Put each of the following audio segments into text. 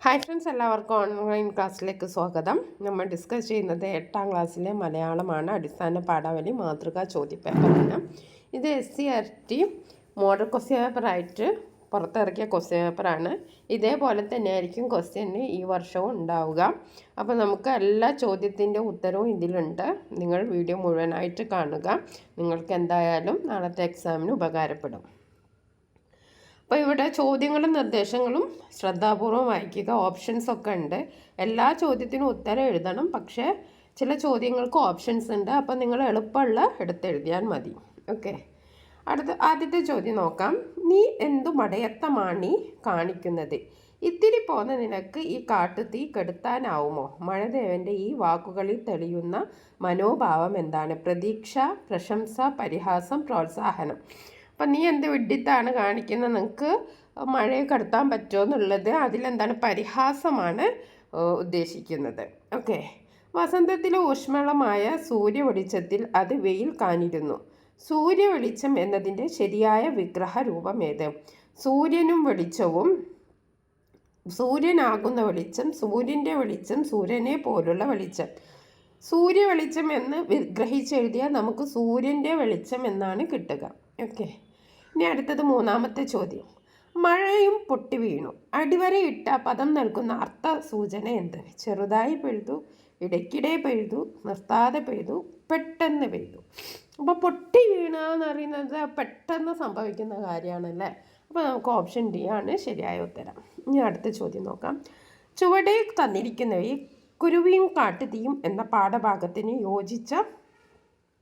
Hi friends, എല്ലാവർക്കും online ക്ലാസ്സിലേക്ക് സ്വാഗതം. നമ്മൾ ഡിസ്കസ് ചെയ്യുന്നത് 8ാം ക്ലാസ്സിലെ മലയാളമാണ്. അടിസ്ഥാന പാഠാവലി മാതൃകാ ചോദ്യപേപ്പറാണ്. ഇത് SCERT മോഡൽ ക്വസ്റ്റ്യൻ പേപ്പറായിട്ട് പുറത്തിറക്കിയ ക്വസ്റ്റ്യൻ പേപ്പറാണ്. ഇതേപോലെ തന്നെ ആയിരിക്കും ക്വസ്റ്റ്യന് ഈ വർഷവും ഉണ്ടാവുക. അപ്പോൾ നമുക്ക് എല്ലാ ചോദ്യത്തിൻ്റെ ഉത്തരവും ഇതിലുണ്ട്. നിങ്ങൾ വീഡിയോ മുഴുവനായിട്ട് കാണുക. നിങ്ങൾക്ക് എന്തായാലും നാളത്തെ എക്സാമിന് ഉപകാരപ്പെടും. അപ്പോൾ ഇവിടെ ചോദ്യങ്ങളും നിർദ്ദേശങ്ങളും ശ്രദ്ധാപൂർവം വായിക്കുക. ഓപ്ഷൻസൊക്കെ ഉണ്ട്. എല്ലാ ചോദ്യത്തിനും ഉത്തരം എഴുതണം. പക്ഷേ ചില ചോദ്യങ്ങൾക്ക് ഓപ്ഷൻസ് ഉണ്ട്. അപ്പോൾ നിങ്ങൾ എളുപ്പമുള്ള എടുത്തെഴുതിയാൽ മതി. ഓക്കെ, ആദ്യത്തെ ചോദ്യം നോക്കാം. നീ എന്തു മടയത്തമാണീ കാണിക്കുന്നത്? ഇത്തിരി പോന്ന നിനക്ക് ഈ കാട്ടുതീ കെടുത്താനാവുമോ? മഴദേവൻ്റെ ഈ വാക്കുകളിൽ തെളിയുന്ന മനോഭാവം എന്താണ്? പ്രതീക്ഷ, പ്രശംസ, പരിഹാസം, പ്രോത്സാഹനം. അപ്പം നീ എന്ത് വിഡ്ഢിത്താണ് കാണിക്കുന്നത്? നിങ്ങൾക്ക് മഴയെ കടത്താൻ പറ്റുമോ എന്നുള്ളത് അതിലെന്താണ്? പരിഹാസമാണ് ഉദ്ദേശിക്കുന്നത്. ഓക്കെ. വസന്തത്തിലെ ഊഷ്മളമായ സൂര്യവെളിച്ചത്തിൽ അത് വെയിൽ കാണിരുന്നു. സൂര്യവെളിച്ചം എന്നതിൻ്റെ ശരിയായ വിഗ്രഹ രൂപം ഏത്? സൂര്യനും വെളിച്ചവും, സൂര്യനാകുന്ന വെളിച്ചം, സൂര്യൻ്റെ വെളിച്ചം, സൂര്യനെ പോലുള്ള വെളിച്ചം. സൂര്യ വെളിച്ചം എന്ന് വിഗ്രഹിച്ചെഴുതിയാൽ നമുക്ക് സൂര്യൻ്റെ വെളിച്ചം എന്നാണ് കിട്ടുക. ഓക്കെ. ഇനി അടുത്തത് മൂന്നാമത്തെ ചോദ്യം. മഴയും പൊട്ടി വീണു. അടിവരയിട്ട പദം നൽകുന്ന അർത്ഥ സൂചന എന്ത്? ചെറുതായി പെയ്തു, ഇടയ്ക്കിടെ പെയ്തു, നിർത്താതെ പെയ്തു, പെട്ടെന്ന് പെയ്തു. അപ്പോൾ പൊട്ടി വീണുക എന്ന് പറയുന്നത് പെട്ടെന്ന് സംഭവിക്കുന്ന കാര്യമാണല്ലേ. അപ്പോൾ നമുക്ക് ഓപ്ഷൻ ഡി ആണ് ശരിയായ ഉത്തരം. ഇനി അടുത്ത ചോദ്യം നോക്കാം. ചുവടെ തന്നിരിക്കുന്നവയിൽ കുരുവിയും കാട്ടുതീയും എന്ന പാഠഭാഗത്തിന് യോജിച്ച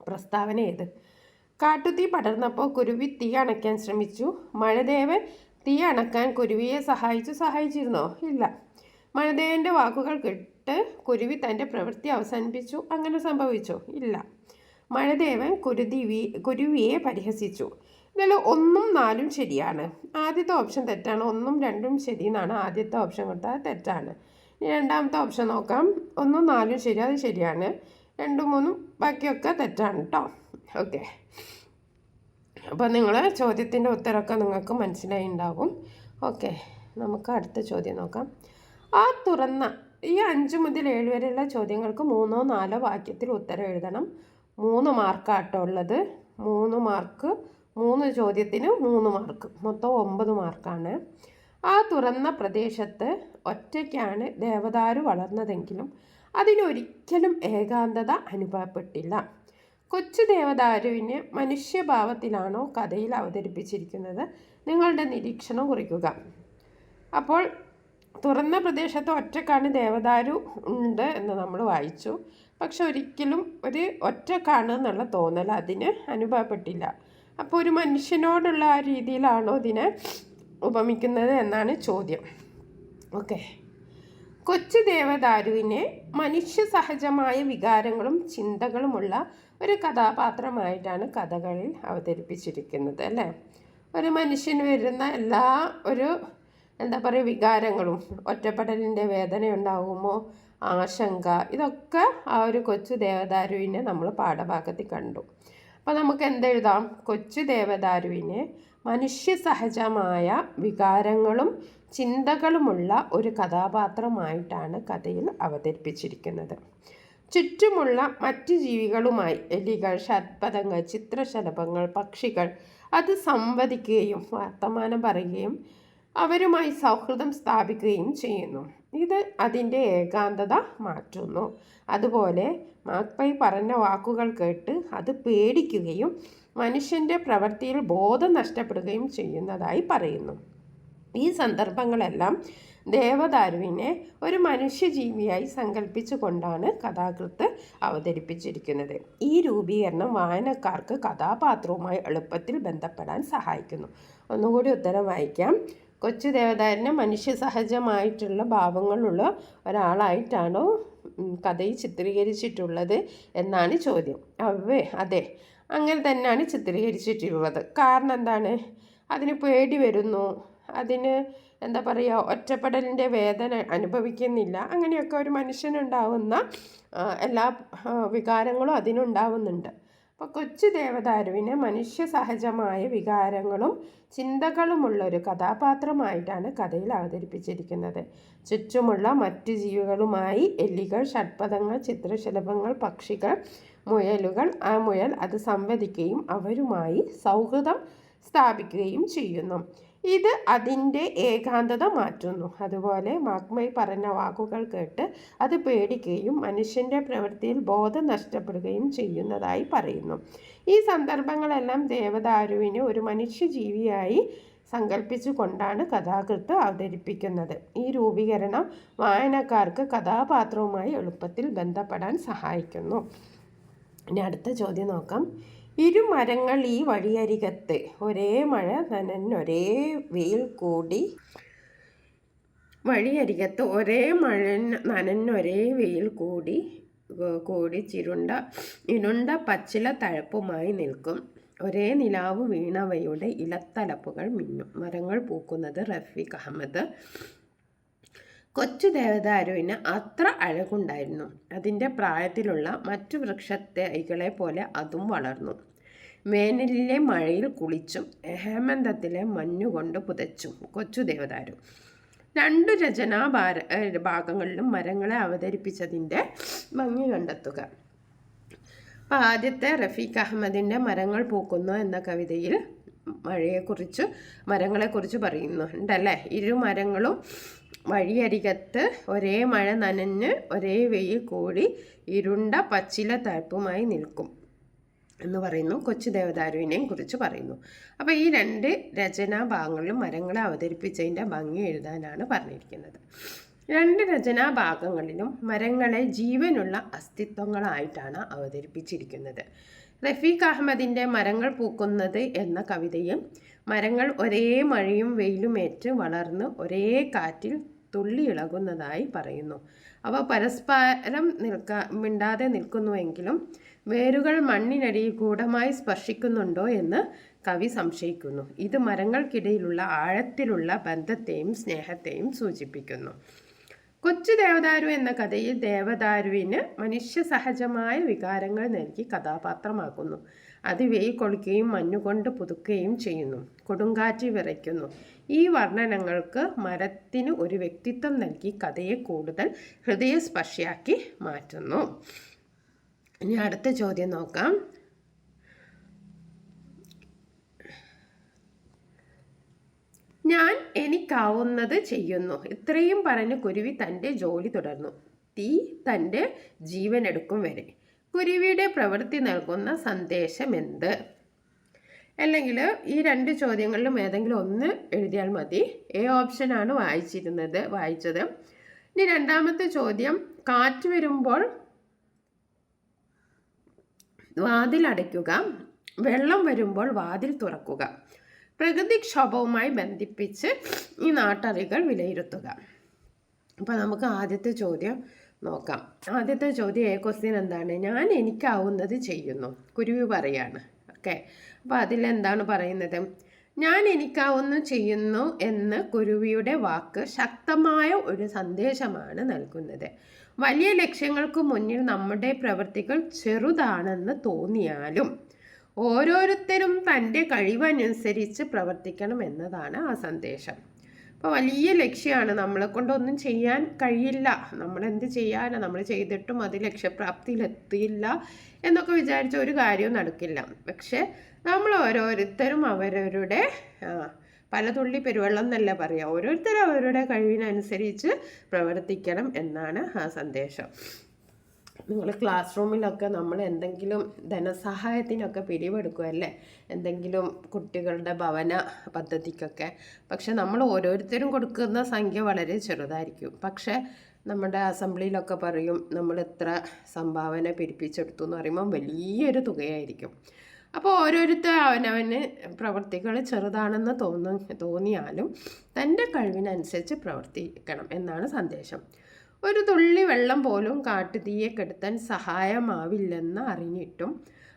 പ്രസ്താവന ഏത്? കാട്ടുതീ പടർന്നപ്പോൾ കുരുവി തീ അണയ്ക്കാൻ ശ്രമിച്ചു. മഴദേവൻ തീ അണക്കാൻ കുരുവിയെ സഹായിച്ചിരുന്നോ? ഇല്ല. മഴദേവൻ്റെ വാക്കുകൾ കേട്ട് കുരുവി തൻ്റെ പ്രവൃത്തി അവസാനിപ്പിച്ചു. അങ്ങനെ സംഭവിച്ചോ? ഇല്ല. മഴദേവൻ കുരുവിയെ പരിഹസിച്ചു. ഇതിൽ 1ഉം 4ഉം ശരിയാണ്. ആദ്യത്തെ ഓപ്ഷൻ തെറ്റാണ്. 1ഉം 2ഉം ശരി എന്നാണ് ആദ്യത്തെ ഓപ്ഷൻ കൊടുത്താൽ തെറ്റാണ്. ഇനി രണ്ടാമത്തെ ഓപ്ഷൻ നോക്കാം. 1ഉം 4ഉം ശരി, അത് ശരിയാണ്. 2ഉം 3ഉം ബാക്കിയൊക്കെ തെറ്റാണ് കേട്ടോ. ഓക്കെ. അപ്പോൾ നിങ്ങൾ ചോദ്യത്തിൻ്റെ ഉത്തരമൊക്കെ നിങ്ങൾക്ക് മനസ്സിലായി ഉണ്ടാവും. ഓക്കെ, നമുക്ക് അടുത്ത ചോദ്യം നോക്കാം. ആ തുറന്ന ഈ 5 മുതൽ 7 വരെയുള്ള ചോദ്യങ്ങൾക്ക് 3ഓ 4ഓ വാക്യത്തിൽ ഉത്തരം എഴുതണം. 3 മാർക്കാട്ടോ ഉള്ളത്. 3 മാർക്ക്, 3 ചോദ്യത്തിന് 3 മാർക്ക്, മൊത്തം 9 മാർക്കാണ്. ആ തുറന്ന പ്രദേശത്ത് ഒറ്റയ്ക്കാണ് ദേവദാരു വളർന്നതെങ്കിലും അതിനൊരിക്കലും ഏകാന്തത അനുഭവപ്പെട്ടില്ല. കൊച്ചു ദേവദാരുവിനെ മനുഷ്യഭാവത്തിലാണോ കഥയിൽ അവതരിപ്പിച്ചിരിക്കുന്നത്? നിങ്ങളുടെ നിരീക്ഷണം കുറിക്കുക. അപ്പോൾ തുറന്ന പ്രദേശത്ത് ഒറ്റക്കാണ് ദേവദാരു ഉണ്ട് എന്ന് നമ്മൾ വായിച്ചു. പക്ഷെ ഒരിക്കലും ഒരു ഒറ്റക്കാണ് എന്നുള്ള തോന്നൽ അതിന് അനുഭവപ്പെട്ടില്ല. അപ്പോൾ ഒരു മനുഷ്യനോടുള്ള ആ രീതിയിലാണോ ഇതിനെ ഉപമിക്കുന്നത് എന്നാണ് ചോദ്യം. ഓക്കെ. കൊച്ചു ദേവദാരുവിനെ മനുഷ്യ സഹജമായ വികാരങ്ങളും ചിന്തകളുമുള്ള ഒരു കഥാപാത്രമായിട്ടാണ് കഥകളിൽ അവതരിപ്പിച്ചിരിക്കുന്നത് അല്ലേ. ഒരു മനുഷ്യന് വരുന്ന എല്ലാ വികാരങ്ങളും, ഒറ്റപ്പെടലിൻ്റെ വേദന ഉണ്ടാകുമോ, ആശങ്ക, ഇതൊക്കെ ആ ഒരു കൊച്ചു ദേവദാരുവിനെ നമ്മൾ പാഠഭാഗത്തിൽ കണ്ടു. അപ്പോൾ നമുക്ക് എന്തെഴുതാം? കൊച്ചു ദേവദാരുവിനെ മനുഷ്യ സഹജമായ വികാരങ്ങളും ചിന്തകളുമുള്ള ഒരു കഥാപാത്രമായിട്ടാണ് കഥയിൽ അവതരിപ്പിച്ചിരിക്കുന്നത്. ചുറ്റുമുള്ള മറ്റു ജീവികളുമായി, എലികൾ, ഷഡ്പദങ്ങൾ, ചിത്രശലഭങ്ങൾ, പക്ഷികൾ, അത് സംവദിക്കുകയും വർത്തമാനം പറയുകയും അവരുമായി സൗഹൃദം സ്ഥാപിക്കുകയും ചെയ്യുന്നു. ഇത് അതിൻ്റെ ഏകാന്തത മാറ്റുന്നു. അതുപോലെ മാക്പൈ പറഞ്ഞ വാക്കുകൾ കേട്ട് അത് പേടിക്കുകയും മനുഷ്യൻ്റെ പ്രവൃത്തിയിൽ ബോധം നഷ്ടപ്പെടുകയും ചെയ്യുന്നതായി പറയുന്നു. ഈ സന്ദർഭങ്ങളെല്ലാം ദേവദാരുവിനെ ഒരു മനുഷ്യജീവിയായി സങ്കല്പിച്ചുകൊണ്ടാണ് കഥാകൃത്ത് അവതരിപ്പിച്ചിരിക്കുന്നത്. ഈ രൂപീകരണം വായനക്കാർക്ക് കഥാപാത്രവുമായി എളുപ്പത്തിൽ ബന്ധപ്പെടാൻ സഹായിക്കുന്നു. ഒന്നുകൂടി ഉത്തരം വായിക്കാം. കൊച്ചു ദേവദാരുവിനെ മനുഷ്യ സഹജമായിട്ടുള്ള ഭാവങ്ങളുള്ള ഒരാളായിട്ടാണോ കഥയിൽ ചിത്രീകരിച്ചിട്ടുള്ളത് എന്നാണ് ചോദ്യം. അതെ, അങ്ങനെ തന്നെയാണ് ചിത്രീകരിച്ചിട്ടുള്ളത്. കാരണം എന്താണ്? അതിന് പേടി വരുന്നു, അതിന് ഒറ്റപ്പെടലിൻ്റെ വേദന അനുഭവിക്കുന്നില്ല. അങ്ങനെയൊക്കെ ഒരു മനുഷ്യനുണ്ടാവുന്ന എല്ലാ വികാരങ്ങളും അതിനുണ്ടാവുന്നുണ്ട്. അപ്പോൾ കൊച്ചു ദേവദാരുവിനെ മനുഷ്യ സഹജമായ വികാരങ്ങളും ചിന്തകളുമുള്ളൊരു കഥാപാത്രമായിട്ടാണ് കഥയിൽ അവതരിപ്പിച്ചിരിക്കുന്നത്. ചുറ്റുമുള്ള മറ്റു ജീവികളുമായി എലികൾ, ഷഡ്പദങ്ങൾ, ചിത്രശലഭങ്ങൾ, പക്ഷികൾ, മുയലുകൾ, ആ മുയൽ അത് സംവദിക്കുകയും അവരുമായി സൗഹൃദം സ്ഥാപിക്കുകയും ചെയ്യുന്നു. ഇത് അതിൻ്റെ ഏകാന്തത മാറ്റുന്നു. അതുപോലെ മാഗ്മൈ പറഞ്ഞ വാക്കുകൾ കേട്ട് അത് പേടിക്കുകയും മനുഷ്യൻ്റെ പ്രവൃത്തിയിൽ ബോധം നഷ്ടപ്പെടുകയും ചെയ്യുന്നതായി പറയുന്നു. ഈ സന്ദർഭങ്ങളെല്ലാം ദേവദാരുവിനെ ഒരു മനുഷ്യജീവിയായി സങ്കല്പിച്ചു കൊണ്ടാണ് കഥാകൃത്ത് അവതരിപ്പിക്കുന്നത്. ഈ രൂപീകരണം വായനക്കാർക്ക് കഥാപാത്രവുമായി എളുപ്പത്തിൽ ബന്ധപ്പെടാൻ സഹായിക്കുന്നു. ഇനി അടുത്ത ചോദ്യം നോക്കാം. ഇരുമരങ്ങൾ ഈ വഴിയരികത്ത്, ഒരേ മഴ നനഞ്ഞൊരേ വെയിൽ കൂടി. വഴിയരികത്ത് ഒരേ മഴ നനഞ്ഞൊരേ വെയിൽ കൂടി ഇരുണ്ട പച്ചില തഴപ്പുമായി നിൽക്കും. ഒരേ നിലാവ് വീണവയുടെ ഇലത്തലപ്പുകൾ മിന്നും. മരങ്ങൾ പൂക്കുന്നത്. റഫീഖ് അഹമ്മദ്. കൊച്ചു ദേവദാരുവിന് അത്ര അഴകുണ്ടായിരുന്നു. അതിൻ്റെ പ്രായത്തിലുള്ള മറ്റു വൃക്ഷത്തൈകളെ പോലെ അതും വളർന്നു. വേനലിലെ മഴയിൽ കുളിച്ചും ഹേമന്തത്തിലെ മഞ്ഞുകൊണ്ട് പുതച്ചും കൊച്ചു ദേവദാരു. 2 രചനാ ഭാഗങ്ങളിലും മരങ്ങളെ അവതരിപ്പിച്ചതിൻ്റെ ഭംഗി കണ്ടെത്തുക. അപ്പോൾ ആദ്യത്തെ റഫീഖ് അഹമ്മദിൻ്റെ മരങ്ങൾ പൂക്കുന്നു എന്ന കവിതയിൽ മരങ്ങളെക്കുറിച്ച് പറയുന്നുണ്ടല്ലേ. ഇരുമരങ്ങളും വഴിയരികത്ത് ഒരേ മഴ നനഞ്ഞ് ഒരേ വെയിൽ കൂടി ഇരുണ്ട പച്ചില തഴപ്പുമായി നിൽക്കും എന്ന് പറയുന്നു. കൊച്ചു ദേവദാരുവിനെയും കുറിച്ച് പറയുന്നു. അപ്പോൾ ഈ 2 രചനാ ഭാഗങ്ങളിലും മരങ്ങളെ അവതരിപ്പിച്ചതിൻ്റെ ഭംഗി എഴുതാനാണ് പറഞ്ഞിരിക്കുന്നത്. 2 രചനാ ഭാഗങ്ങളിലും മരങ്ങളെ ജീവനുള്ള അസ്തിത്വങ്ങളായിട്ടാണ് അവതരിപ്പിച്ചിരിക്കുന്നത്. റഫീഖ് അഹമ്മദിൻ്റെ മരങ്ങൾ പൂക്കുന്നത് എന്ന കവിതയും മരങ്ങൾ ഒരേ മഴയും വെയിലുമേറ്റ് വളർന്ന് ഒരേ കാറ്റിൽ തുള്ളി ഇളകുന്നതായി പറയുന്നു. അവ പരസ്പരം മിണ്ടാതെ നിൽക്കുന്നുവെങ്കിലും വേരുകൾ മണ്ണിനടിയിൽ ഗൂഢമായി സ്പർശിക്കുന്നുണ്ടോ എന്ന് കവി സംശയിക്കുന്നു. ഇത് മരങ്ങൾക്കിടയിലുള്ള ആഴത്തിലുള്ള ബന്ധത്തെയും സ്നേഹത്തെയും സൂചിപ്പിക്കുന്നു. കൊച്ചു ദേവദാരു എന്ന കഥയിൽ ദേവദാരുവിന് മനുഷ്യ സഹജമായ വികാരങ്ങൾ നൽകി കഥാപാത്രമാക്കുന്നു. അത് വെയിൽ കൊള്ളുകയും മഞ്ഞുകൊണ്ട് പുതുക്കുകയും ചെയ്യുന്നു. കൊടുങ്കാറ്റ് വിറയ്ക്കുന്നു. ഈ വർണ്ണനങ്ങൾക്ക് മരത്തിന് ഒരു വ്യക്തിത്വം നൽകി കഥയെ കൂടുതൽ ഹൃദയസ്പർശിയാക്കി മാറ്റുന്നു. ഇനി അടുത്ത ചോദ്യം നോക്കാം. ഞാൻ എനിക്കാവുന്നത് ചെയ്യുന്നു. ഇത്രയും പറഞ്ഞ് കുരുവി തൻ്റെ ജോലി തുടർന്നു. തീ തൻ്റെ ജീവനെടുക്കും വരെ. കുരുവിയുടെ പ്രവൃത്തി നൽകുന്ന സന്ദേശം എന്ത്? അല്ലെങ്കിൽ ഈ 2 ചോദ്യങ്ങളിലും ഏതെങ്കിലും ഒന്ന് എഴുതിയാൽ മതി. എ ഓപ്ഷനാണ് വായിച്ചത്. ഇനി രണ്ടാമത്തെ ചോദ്യം, കാറ്റ് വരുമ്പോൾ വാതിൽ അടയ്ക്കുക, വെള്ളം വരുമ്പോൾ വാതിൽ തുറക്കുക. പ്രകൃതിക്ഷോഭവുമായി ബന്ധിപ്പിച്ച് ഈ നാട്ടറികൾ വിലയിരുത്തുക. അപ്പോൾ നമുക്ക് ആദ്യത്തെ ചോദ്യം നോക്കാം. ആദ്യത്തെ ചോദ്യം ക്വസ്റ്റ്യൻ എന്താണ്? ഞാൻ എനിക്കാവുന്നത് ചെയ്യുന്നു. കുരുവി പറയാണ്. ഓക്കെ, അപ്പോൾ അതിലെന്താണ് പറയുന്നത്? ഞാൻ എനിക്കാവുന്നത് ചെയ്യുന്നു എന്ന് കുരുവിയുടെ വാക്ക് ശക്തമായ ഒരു സന്ദേശമാണ് നൽകുന്നത്. വലിയ ലക്ഷ്യങ്ങൾക്ക് മുന്നിൽ നമ്മുടെ പ്രവൃത്തികൾ ചെറുതാണെന്ന് തോന്നിയാലും ഓരോരുത്തരും തൻ്റെ കഴിവനുസരിച്ച് പ്രവർത്തിക്കണം എന്നതാണ് ആ സന്ദേശം. അപ്പോൾ വലിയ ലക്ഷ്യമാണ്, നമ്മളെ കൊണ്ടൊന്നും ചെയ്യാൻ കഴിയില്ല, നമ്മളെന്ത് ചെയ്യാനാണ്, നമ്മൾ ചെയ്തിട്ടും അത് ലക്ഷ്യപ്രാപ്തിയിലെത്തിയില്ല എന്നൊക്കെ വിചാരിച്ച ഒരു കാര്യവും നടക്കില്ല. പക്ഷെ നമ്മൾ ഓരോരുത്തരും അവരവരുടെ പല തുള്ളി പെരുവെള്ളം എന്നല്ല പറയുക, ഓരോരുത്തരും അവരുടെ കഴിവിനനുസരിച്ച് പ്രവർത്തിക്കണം എന്നാണ് ആ സന്ദേശം. നിങ്ങൾ ക്ലാസ് റൂമിലൊക്കെ നമ്മൾ എന്തെങ്കിലും ധനസഹായത്തിനൊക്കെ പിരിവെടുക്കുമല്ലേ, എന്തെങ്കിലും കുട്ടികളുടെ ഭവന പദ്ധതിക്കൊക്കെ. പക്ഷെ നമ്മൾ ഓരോരുത്തരും കൊടുക്കുന്ന സംഖ്യ വളരെ ചെറുതായിരിക്കും. പക്ഷേ നമ്മുടെ അസംബ്ലിയിലൊക്കെ പറയും നമ്മൾ എത്ര സംഭാവന പിരിപ്പിച്ചെടുത്തു എന്ന് പറയുമ്പോൾ വലിയൊരു തുകയായിരിക്കും. അപ്പോൾ ഓരോരുത്തർ അവനവന് പ്രവൃത്തികൾ ചെറുതാണെന്ന് തോന്നിയാലും തൻ്റെ കഴിവിനനുസരിച്ച് പ്രവർത്തിക്കണം എന്നാണ് സന്ദേശം. ഒരു തുള്ളി വെള്ളം പോലും കാട്ടുതീയെ കെടുത്താൻ സഹായമാവില്ലെന്ന് അറിഞ്ഞിട്ടും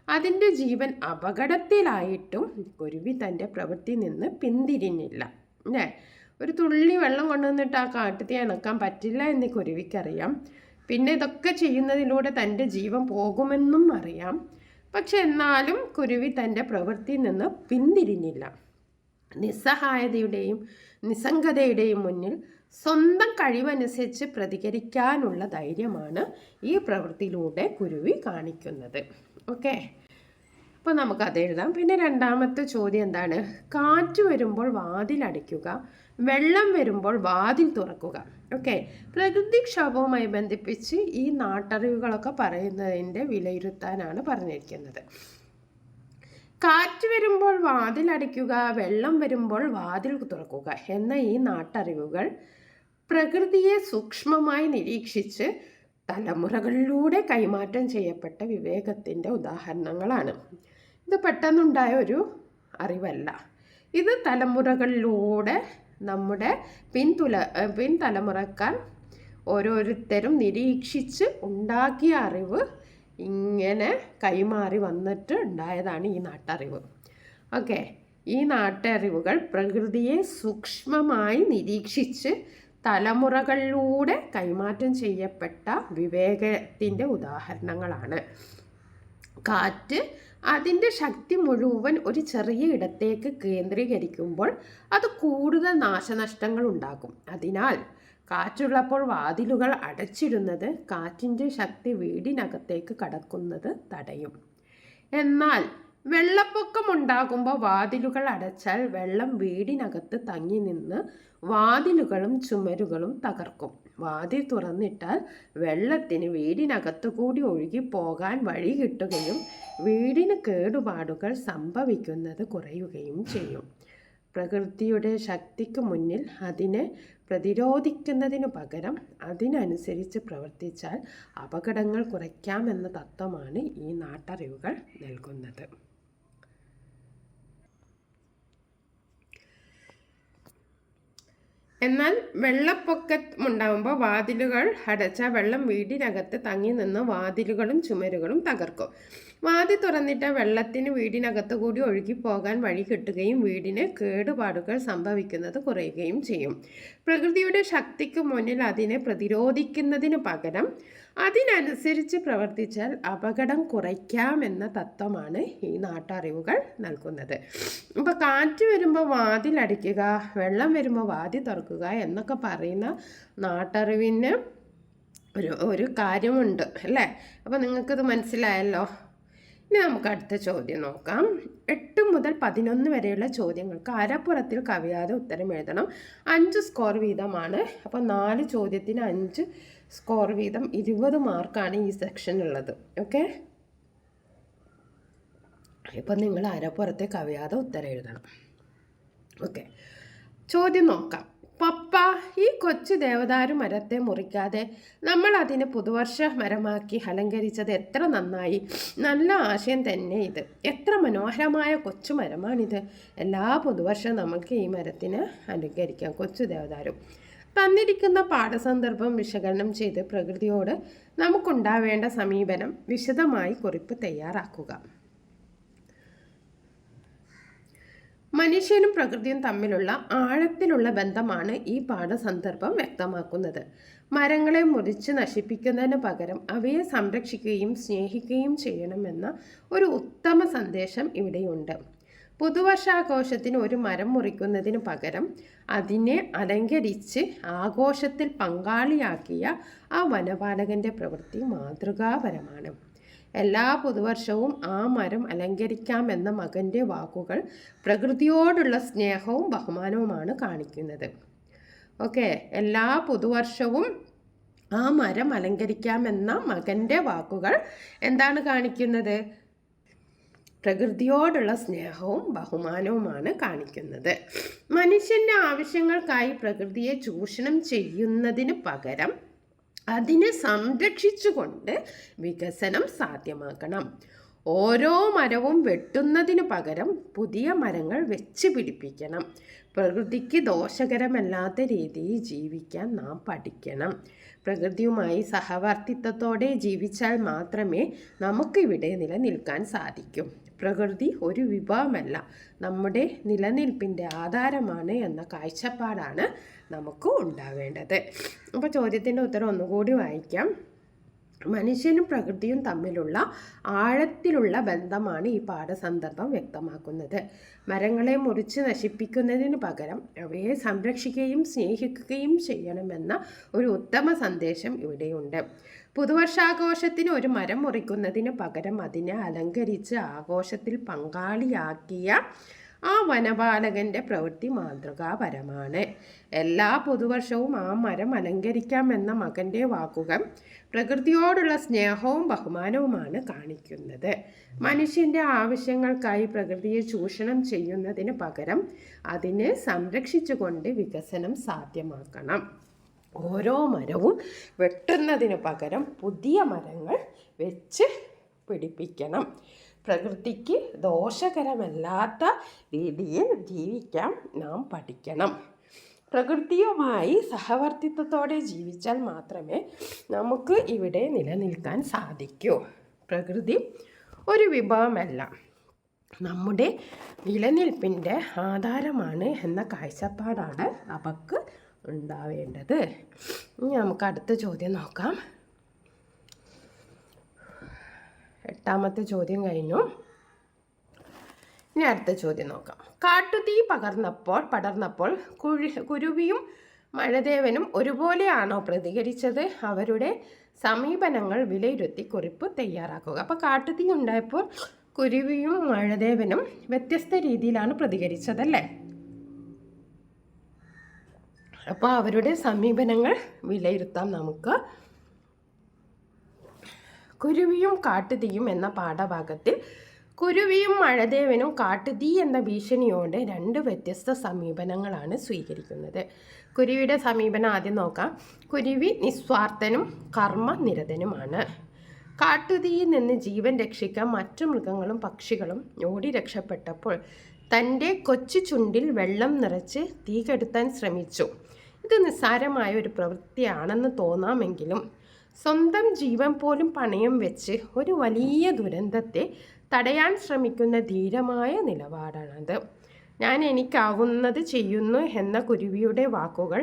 അതിൻ്റെ ജീവൻ അപകടത്തിലായിട്ടും കുരുവി തൻ്റെ പ്രവൃത്തി നിന്ന് പിന്തിരിഞ്ഞില്ല. അല്ലേ? ഒരു തുള്ളി വെള്ളം കൊണ്ടുവന്നിട്ട് ആ കാട്ടുതീ അണക്കാൻ പറ്റില്ല എന്ന് കുരുവിക്കറിയാം. പിന്നെ ഇതൊക്കെ ചെയ്യുന്നതിലൂടെ തൻ്റെ ജീവൻ പോകുമെന്നും അറിയാം. പക്ഷെ എന്നാലും കുരുവി തൻ്റെ പ്രവൃത്തിയിൽ നിന്ന് പിന്തിരിഞ്ഞില്ല. നിസ്സഹായതയുടെയും നിസ്സംഗതയുടെയും മുന്നിൽ സ്വന്തം കഴിവനുസരിച്ച് പ്രതികരിക്കാനുള്ള ധൈര്യമാണ് ഈ പ്രവൃത്തിയിലൂടെ കുരുവി കാണിക്കുന്നത്. ഓക്കെ, അപ്പോൾ നമുക്കത് എഴുതാം. പിന്നെ രണ്ടാമത്തെ ചോദ്യം എന്താണ്? കാറ്റ് വരുമ്പോൾ വാതിൽ അടയ്ക്കുക, വെള്ളം വരുമ്പോൾ വാതിൽ തുറക്കുക. ഓക്കെ, പ്രകൃതിക്ഷോഭവുമായി ബന്ധിപ്പിച്ച് ഈ നാട്ടറിവുകളൊക്കെ പറയുന്നതിൻ്റെ വിലയിരുത്താനാണ് പറഞ്ഞിരിക്കുന്നത്. കാറ്റ് വരുമ്പോൾ വാതിൽ അടയ്ക്കുക, വെള്ളം വരുമ്പോൾ വാതിൽ തുറക്കുക എന്ന ഈ നാട്ടറിവുകൾ പ്രകൃതിയെ സൂക്ഷ്മമായി നിരീക്ഷിച്ച് തലമുറകളിലൂടെ കൈമാറ്റം ചെയ്യപ്പെട്ട വിവേകത്തിൻ്റെ ഉദാഹരണങ്ങളാണ്. ഇത് പെട്ടെന്നുണ്ടായ ഒരു അറിവല്ല. ഇത് തലമുറകളിലൂടെ നമ്മുടെ പിൻതലമുറക്കാർ ഓരോരുത്തരും നിരീക്ഷിച്ച് ഉണ്ടാക്കിയ അറിവ് ഇങ്ങനെ കൈമാറി വന്നിട്ട് ഉണ്ടായതാണ് ഈ നാട്ടറിവ്. ഓക്കെ, ഈ നാട്ടറിവുകൾ പ്രകൃതിയെ സൂക്ഷ്മമായി നിരീക്ഷിച്ച് തലമുറകളിലൂടെ കൈമാറ്റം ചെയ്യപ്പെട്ട വിവേകത്തിൻ്റെ ഉദാഹരണങ്ങളാണ്. കാറ്റ് അതിൻ്റെ ശക്തി മുഴുവൻ ഒരു ചെറിയ ഇടത്തേക്ക് കേന്ദ്രീകരിക്കുമ്പോൾ അത് കൂടുതൽ നാശനഷ്ടങ്ങൾ ഉണ്ടാക്കും. അതിനാൽ കാറ്റുള്ളപ്പോൾ വാതിലുകൾ അടച്ചിടുന്നത് കാറ്റിൻ്റെ ശക്തി വീടിനകത്തേക്ക് കടക്കുന്നത് തടയും. എന്നാൽ വെള്ളപ്പൊക്കം ഉണ്ടാകുമ്പോൾ വാതിലുകൾ അടച്ചാൽ വെള്ളം വീടിനകത്ത് തങ്ങി നിന്ന് വാതിലുകളും ചുമരുകളും തകർക്കും. വാതിൽ തുറന്നിട്ടാൽ വെള്ളത്തിന് വീടിനകത്തു കൂടി ഒഴുകി പോകാൻ വഴി കിട്ടുകയും വീടിന് കേടുപാടുകൾ സംഭവിക്കുന്നത് കുറയുകയും ചെയ്യും. പ്രകൃതിയുടെ ശക്തിക്ക് മുന്നിൽ അതിനെ പ്രതിരോധിക്കുന്നതിനു പകരം അതിനനുസരിച്ച് പ്രവർത്തിച്ചാൽ അപകടങ്ങൾ കുറയ്ക്കാമെന്ന തത്വമാണ് ഈ നാട്ടറിവുകൾ നൽകുന്നത്. എന്നാൽ വെള്ളപ്പൊക്കം ഉണ്ടാകുമ്പോൾ വാതിലുകൾ അടച്ചാൽ വെള്ളം വീടിനകത്ത് തങ്ങി നിന്ന് വാതിലുകളും ചുമരുകളും തകർക്കും. വാതിൽ തുറന്നിട്ട വെള്ളത്തിന് വീടിനകത്ത് കൂടി ഒഴുകിപ്പോകാൻ വഴി കിട്ടുകയും വീടിന് കേടുപാടുകൾ സംഭവിക്കുന്നത് കുറയുകയും ചെയ്യും. പ്രകൃതിയുടെ ശക്തിക്ക് മുന്നിൽ അതിനെ പ്രതിരോധിക്കുന്നതിന് പകരം അതിനനുസരിച്ച് പ്രവർത്തിച്ചാൽ അപകടം കുറയ്ക്കാമെന്ന തത്വമാണ് ഈ നാട്ടറിവുകൾ നൽകുന്നത്. അപ്പോൾ കാറ്റ് വരുമ്പോൾ വാതിൽ അടയ്ക്കുക, വെള്ളം വരുമ്പോൾ വാതിൽ തുറക്കുക എന്നൊക്കെ പറയുന്ന നാട്ടറിവിന് ഒരു കാര്യമുണ്ട് അല്ലേ? അപ്പോൾ നിങ്ങൾക്കത് മനസ്സിലായല്ലോ. ഇനി നമുക്ക് അടുത്ത ചോദ്യം നോക്കാം. 8 മുതൽ 11 വരെയുള്ള ചോദ്യങ്ങൾക്ക് അരപ്പുറത്തിൽ കവിയാതെ ഉത്തരം എഴുതണം. 5 സ്കോർ വീതമാണ്. അപ്പോൾ 4 ചോദ്യത്തിന് 5 സ്കോർ വീതം 20 മാർക്കാണ് ഈ സെക്ഷനുള്ളത്. ഓക്കെ, ഇപ്പം നിങ്ങൾ അരപ്പുറത്തെ കവിയാതെ ഉത്തരം എഴുതണം. ഓക്കെ, ചോദ്യം നോക്കാം. പപ്പ, ഈ കൊച്ചു ദേവദാരു മരത്തെ മുറിക്കാതെ നമ്മൾ അതിനെ പുതുവർഷ മരമാക്കി അലങ്കരിച്ചത് എത്ര നന്നായി. നല്ല ആശയം തന്നെ ഇത്. എത്ര മനോഹരമായ കൊച്ചു മരമാണിത്. എല്ലാ പുതുവർഷം നമുക്ക് ഈ മരത്തിന് അലങ്കരിക്കാം. കൊച്ചു ദേവദാരു. തന്നിരിക്കുന്ന പാഠസന്ദർഭം വിശകലനം ചെയ്ത് പ്രകൃതിയോട് നമുക്കുണ്ടാവേണ്ട സമീപനം വിശദമായി കുറിപ്പ് തയ്യാറാക്കുക. മനുഷ്യനും പ്രകൃതിയും തമ്മിലുള്ള ആഴത്തിലുള്ള ബന്ധമാണ് ഈ പാഠസന്ദർഭം വ്യക്തമാക്കുന്നത്. മരങ്ങളെ മുറിച്ച് നശിപ്പിക്കുന്നതിന് പകരം അവയെ സംരക്ഷിക്കുകയും സ്നേഹിക്കുകയും ചെയ്യണമെന്ന ഒരു ഉത്തമ സന്ദേശം ഇവിടെയുണ്ട്. പുതുവർഷാഘോഷത്തിന് ഒരു മരം മുറിക്കുന്നതിന് പകരം അതിനെ അലങ്കരിച്ച് ആഘോഷത്തിൽ പങ്കാളിയാക്കിയ ആ വനപാലകൻ്റെ പ്രവൃത്തി മാതൃകാപരമാണ്. എല്ലാ പുതുവർഷവും ആ മരം അലങ്കരിക്കാമെന്ന മകൻ്റെ വാക്കുകൾ പ്രകൃതിയോടുള്ള സ്നേഹവും ബഹുമാനവുമാണ് കാണിക്കുന്നത്. ഓക്കെ, എല്ലാ പുതുവർഷവും ആ മരം അലങ്കരിക്കാമെന്ന മകൻ്റെ വാക്കുകൾ എന്താണ് കാണിക്കുന്നത്? പ്രകൃതിയോടുള്ള സ്നേഹവും ബഹുമാനവുമാണ് കാണിക്കുന്നത്. മനുഷ്യൻ്റെ ആവശ്യങ്ങൾക്കായി പ്രകൃതിയെ ചൂഷണം ചെയ്യുന്നതിന് പകരം അതിനെ സംരക്ഷിച്ചുകൊണ്ട് വികസനം സാധ്യമാക്കണം. ഓരോ മരവും വെട്ടുന്നതിന് പകരം പുതിയ മരങ്ങൾ വെച്ച് പിടിപ്പിക്കണം. പ്രകൃതിക്ക് ദോഷകരമല്ലാത്ത രീതിയിൽ ജീവിക്കാൻ നാം പഠിക്കണം. പ്രകൃതിയുമായി സഹവർത്തിത്വത്തോടെ ജീവിച്ചാൽ മാത്രമേ നമുക്കിവിടെ നിലനിൽക്കാൻ സാധിക്കൂ. പ്രകൃതി ഒരു വിഭവമല്ല, നമ്മുടെ നിലനിൽപ്പിൻ്റെ ആധാരമാണ് എന്ന കാഴ്ചപ്പാടാണ് നമുക്ക് ഉണ്ടാവേണ്ടത്. അപ്പോൾ ചോദ്യത്തിൻ്റെ ഉത്തരം ഒന്നുകൂടി വായിക്കാം. മനുഷ്യനും പ്രകൃതിയും തമ്മിലുള്ള ആഴത്തിലുള്ള ബന്ധമാണ് ഈ പാഠസന്ദർഭം വ്യക്തമാക്കുന്നത്. മരങ്ങളെ മുറിച്ച് നശിപ്പിക്കുന്നതിന് പകരം അവയെ സംരക്ഷിക്കുകയും സ്നേഹിക്കുകയും ചെയ്യണമെന്ന ഒരു ഉത്തമ സന്ദേശം ഇവിടെയുണ്ട്. പുതുവർഷാഘോഷത്തിന് ഒരു മരം മുറിക്കുന്നതിന് പകരം അതിനെ അലങ്കരിച്ച് ആഘോഷത്തിൽ പങ്കാളിയാക്കിയ ആ വനപാലകൻ്റെ പ്രവൃത്തി മാതൃകാപരമാണ്. എല്ലാ പുതുവർഷവും ആ മരം അലങ്കരിക്കാമെന്ന മകൻ്റെ വാക്കുകൾ പ്രകൃതിയോടുള്ള സ്നേഹവും ബഹുമാനവുമാണ് കാണിക്കുന്നത്. മനുഷ്യൻ്റെ ആവശ്യങ്ങൾക്കായി പ്രകൃതിയെ ചൂഷണം ചെയ്യുന്നതിന് പകരം അതിനെ സംരക്ഷിച്ചുകൊണ്ട് വികസനം സാധ്യമാക്കണം. ഓരോ മരവും വെട്ടുന്നതിന് പകരം പുതിയ മരങ്ങൾ വെച്ച് പിടിപ്പിക്കണം. പ്രകൃതിക്ക് ദോഷകരമല്ലാത്ത രീതിയിൽ ജീവിക്കാൻ നാം പഠിക്കണം. പ്രകൃതിയുമായി സഹവർത്തിത്വത്തോടെ ജീവിച്ചാൽ മാത്രമേ നമുക്ക് ഇവിടെ നിലനിൽക്കാൻ സാധിക്കൂ. പ്രകൃതി ഒരു വിഭവമല്ല, നമ്മുടെ നിലനിൽപ്പിൻ്റെ ആധാരമാണ് എന്ന കാഴ്ചപ്പാടാണ് നമുക്ക് ഉണ്ടാവേണ്ടത്. ഇനി നമുക്ക് അടുത്ത ചോദ്യം നോക്കാം. 8ാമത്തെ ചോദ്യം കഴിഞ്ഞു. ഇനി അടുത്ത ചോദ്യം നോക്കാം. കാട്ടുതീ പടർന്നപ്പോൾ കുരുവിയും മഴദേവനും ഒരുപോലെയാണോ പ്രതികരിച്ചത്? അവരുടെ സമീപനങ്ങൾ വിലയിരുത്തി കുറിപ്പ് തയ്യാറാക്കുക. അപ്പോൾ കാട്ടുതീ ഉണ്ടായപ്പോൾ കുരുവിയും മഴദേവനും വ്യത്യസ്ത രീതിയിലാണ് പ്രതികരിച്ചതല്ലേ? അപ്പോൾ അവരുടെ സമീപനങ്ങൾ വിലയിരുത്താം നമുക്ക്. കുരുവിയും കാട്ടുതീയും എന്ന പാഠഭാഗത്തിൽ കുരുവിയും മഴദേവനും കാട്ടുതീ എന്ന ഭീഷണിയോടെ 2 വ്യത്യസ്ത സമീപനങ്ങളാണ് സ്വീകരിക്കുന്നത്. കുരുവിയുടെ സമീപനം ആദ്യം നോക്കാം. കുരുവി നിസ്വാർത്ഥനും കർമ്മനിരതനുമാണ്. കാട്ടുതീയിൽ നിന്ന് ജീവൻ രക്ഷിക്കാൻ മറ്റു മൃഗങ്ങളും പക്ഷികളും ഓടി രക്ഷപ്പെട്ടപ്പോൾ തൻ്റെ കൊച്ചു ചുണ്ടിൽ വെള്ളം നിറച്ച് തീ കെടുത്താൻ ശ്രമിച്ചു. ഇത് നിസ്സാരമായ ഒരു പ്രവൃത്തിയാണെന്ന് തോന്നാമെങ്കിലും സ്വന്തം ജീവൻ പോലും പണയം വെച്ച് ഒരു വലിയ ദുരന്തത്തെ തടയാൻ ശ്രമിക്കുന്ന ധീരമായ നിലപാടാണത്. ഞാൻ എനിക്കാവുന്നത് ചെയ്യുന്നു എന്ന കുരുവിയുടെ വാക്കുകൾ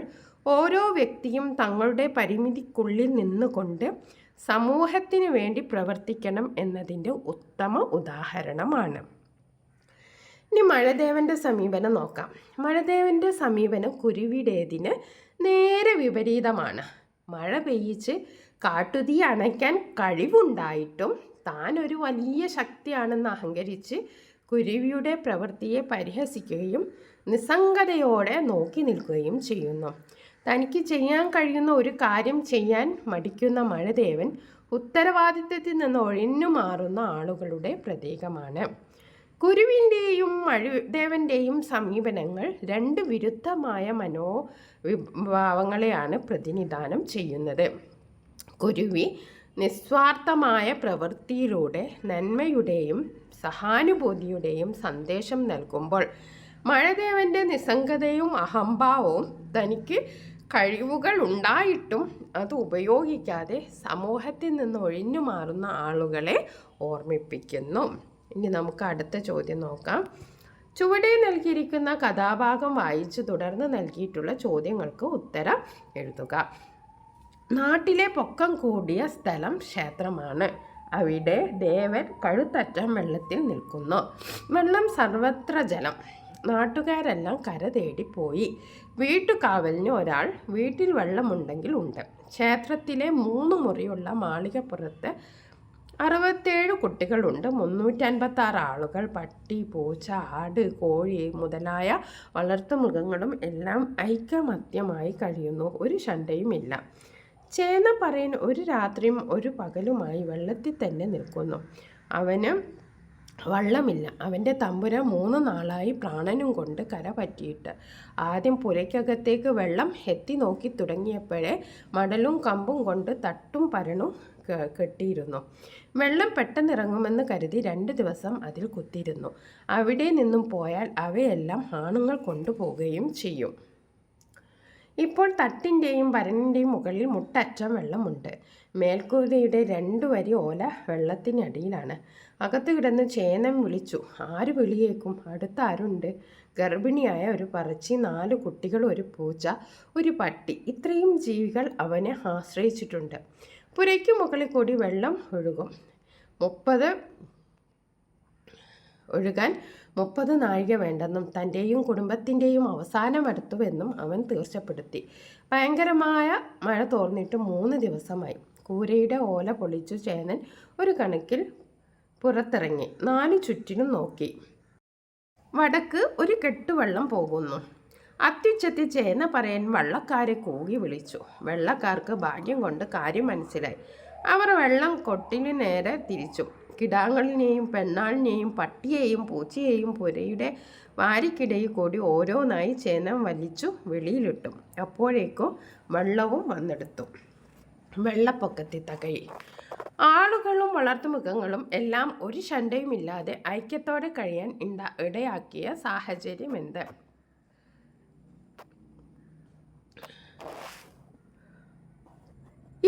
ഓരോ വ്യക്തിയും തങ്ങളുടെ പരിമിതിക്കുള്ളിൽ നിന്നുകൊണ്ട് സമൂഹത്തിന് വേണ്ടി പ്രവർത്തിക്കണം എന്നതിൻ്റെ ഉത്തമ ഉദാഹരണമാണ്. ഇനി മഴദേവൻ്റെ സമീപനം നോക്കാം. മഴദേവൻ്റെ സമീപനം കുരുവിയുടേതിന് നേരെ വിപരീതമാണ്. മഴ പെയ്യിച്ച് കാട്ടുതീ അണയ്ക്കാൻ കഴിവുണ്ടായിട്ടും താൻ ഒരു വലിയ ശക്തിയാണെന്ന് അഹങ്കരിച്ച് കുരുവിയുടെ പ്രവൃത്തിയെ പരിഹസിക്കുകയും നിസ്സംഗതയോടെ നോക്കി നിൽക്കുകയും ചെയ്യുന്നു. തനിക്ക് ചെയ്യാൻ കഴിയുന്ന ഒരു കാര്യം ചെയ്യാൻ മടിക്കുന്ന മഴദേവൻ ഉത്തരവാദിത്തത്തിൽ നിന്ന് ഒഴിഞ്ഞു മാറുന്ന ആളുകളുടെ പ്രതീകമാണ്. കുരുവിൻ്റെയും മഴദേവൻ്റെയും സമീപനങ്ങൾ 2 വിരുദ്ധമായ മനോഭാവങ്ങളെയാണ് പ്രതിനിധാനം ചെയ്യുന്നത്. കുരുവി നിസ്വാർത്ഥമായ പ്രവൃത്തിയിലൂടെ നന്മയുടെയും സഹാനുഭൂതിയുടെയും സന്ദേശം നൽകുമ്പോൾ മഴദേവൻ്റെ നിസ്സംഗതയും അഹംഭാവവും തനിക്ക് കഴിവുകൾ ഉണ്ടായിട്ടും അത് ഉപയോഗിക്കാതെ സമൂഹത്തിൽ നിന്ന് ഒഴിഞ്ഞു മാറുന്ന ആളുകളെ ഓർമ്മിപ്പിക്കുന്നു. ഇനി നമുക്ക് അടുത്ത ചോദ്യം നോക്കാം. ചുവടെ നൽകിയിരിക്കുന്ന കഥാഭാഗം വായിച്ച് തുടർന്ന് നൽകിയിട്ടുള്ള ചോദ്യങ്ങൾക്ക് ഉത്തരം എഴുതുക. നാട്ടിലെ പൊക്കം കൂടിയ സ്ഥലം ക്ഷേത്രമാണ്. അവിടെ ദേവൻ കഴുത്തറ്റം വെള്ളത്തിൽ നിൽക്കുന്നു. വെള്ളം സർവത്ര ജലം. നാട്ടുകാരെല്ലാം കര തേടിപ്പോയി. വീട്ടുകാവലിന് ഒരാൾ വീട്ടിൽ വെള്ളമുണ്ടെങ്കിൽ ഉണ്ട്. ക്ഷേത്രത്തിലെ 3 മുറിയുള്ള മാളികപ്പുറത്ത് 67 കുട്ടികളുണ്ട്. 356 ആളുകൾ. പട്ടി, പൂച്ച, ആട്, കോഴി മുതലായ വളർത്തുമൃഗങ്ങളും എല്ലാം ഐകമത്യമായി കഴിയുന്നു. ഒരു ശണ്ടയുമില്ല. ചേന പറയൻ ഒരു രാത്രിയും ഒരു പകലുമായി വെള്ളത്തിൽ തന്നെ നിൽക്കുന്നു. അവന് വള്ളമില്ല. അവൻ്റെ തമ്പുരാൻ 3 നാളായി പ്രാണനും കൊണ്ട് കര പറ്റിയിട്ട്. ആദ്യം പുരയ്ക്കകത്തേക്ക് വെള്ളം എത്തി നോക്കി തുടങ്ങിയപ്പോഴേ മടലും കമ്പും കൊണ്ട് തട്ടും പരണും കെട്ടിയിരുന്നു. വെള്ളം പെട്ടെന്നിറങ്ങുമെന്ന് കരുതി 2 ദിവസം അതിൽ കുത്തിയിരുന്നു. അവിടെ നിന്നും പോയാൽ അവയെല്ലാം ആണുങ്ങൾ കൊണ്ടുപോവുകയും ചെയ്യും. ഇപ്പോൾ തട്ടിൻ്റെയും പരനിൻ്റെയും മുകളിൽ മുട്ടറ്റം വെള്ളമുണ്ട്. മേൽക്കൂരയുടെ 2 വരി ഓല വെള്ളത്തിനടിയിലാണ്. അകത്ത് കിടന്ന് ചേനം വിളിച്ചു. ആര് വിളിയേക്കും? അടുത്ത ആരുണ്ട്? ഗർഭിണിയായ ഒരു പറച്ചി, 4 കുട്ടികൾ, ഒരു പൂച്ച, ഒരു പട്ടി. ഇത്രയും ജീവികൾ അവനെ ആശ്രയിച്ചിട്ടുണ്ട്. പുരയ്ക്ക് മുകളിൽ കൂടി വെള്ളം ഒഴുകും. ഒഴുകാൻ 30 നാഴിക വേണ്ടെന്നും തൻ്റെയും കുടുംബത്തിൻ്റെയും അവസാനം അടുത്തുവെന്നും അവൻ തീർച്ചപ്പെടുത്തി. ഭയങ്കരമായ മഴ തോർന്നിട്ട് 3 ദിവസമായി. കൂരയുടെ ഓല പൊളിച്ചു ചേനൻ ഒരു കണക്കിൽ പുറത്തിറങ്ങി 4 ചുറ്റിനും നോക്കി. വടക്ക് ഒരു കെട്ടുവെള്ളം പോകുന്നു. അത്യുച്ചത്തിൽ ചേന പറയാൻ വള്ളക്കാരെ കൂകി വിളിച്ചു. വെള്ളക്കാർക്ക് ഭാഗ്യം കൊണ്ട് കാര്യം മനസ്സിലായി. അവർ വെള്ളം കൊട്ടിനു നേരെ തിരിച്ചു. കിടാങ്ങളിനെയും പെണ്ണാളിനെയും പട്ടിയെയും പൂച്ചയെയും പുരയുടെ വാരിക്കിടയിൽ കൂടി ഓരോന്നായി ചേന വലിച്ചു വെളിയിലിട്ടു. അപ്പോഴേക്കും വെള്ളവും വന്നെടുത്തു. വെള്ളപ്പൊക്കത്തിൽ തകഴി. ആളുകളും വളർത്തുമൃഗങ്ങളും എല്ലാം ഒരു ശണ്ടയുമില്ലാതെ ഐക്യത്തോടെ കഴിയാൻ ഇടയാക്കിയ സാഹചര്യം എന്ത്?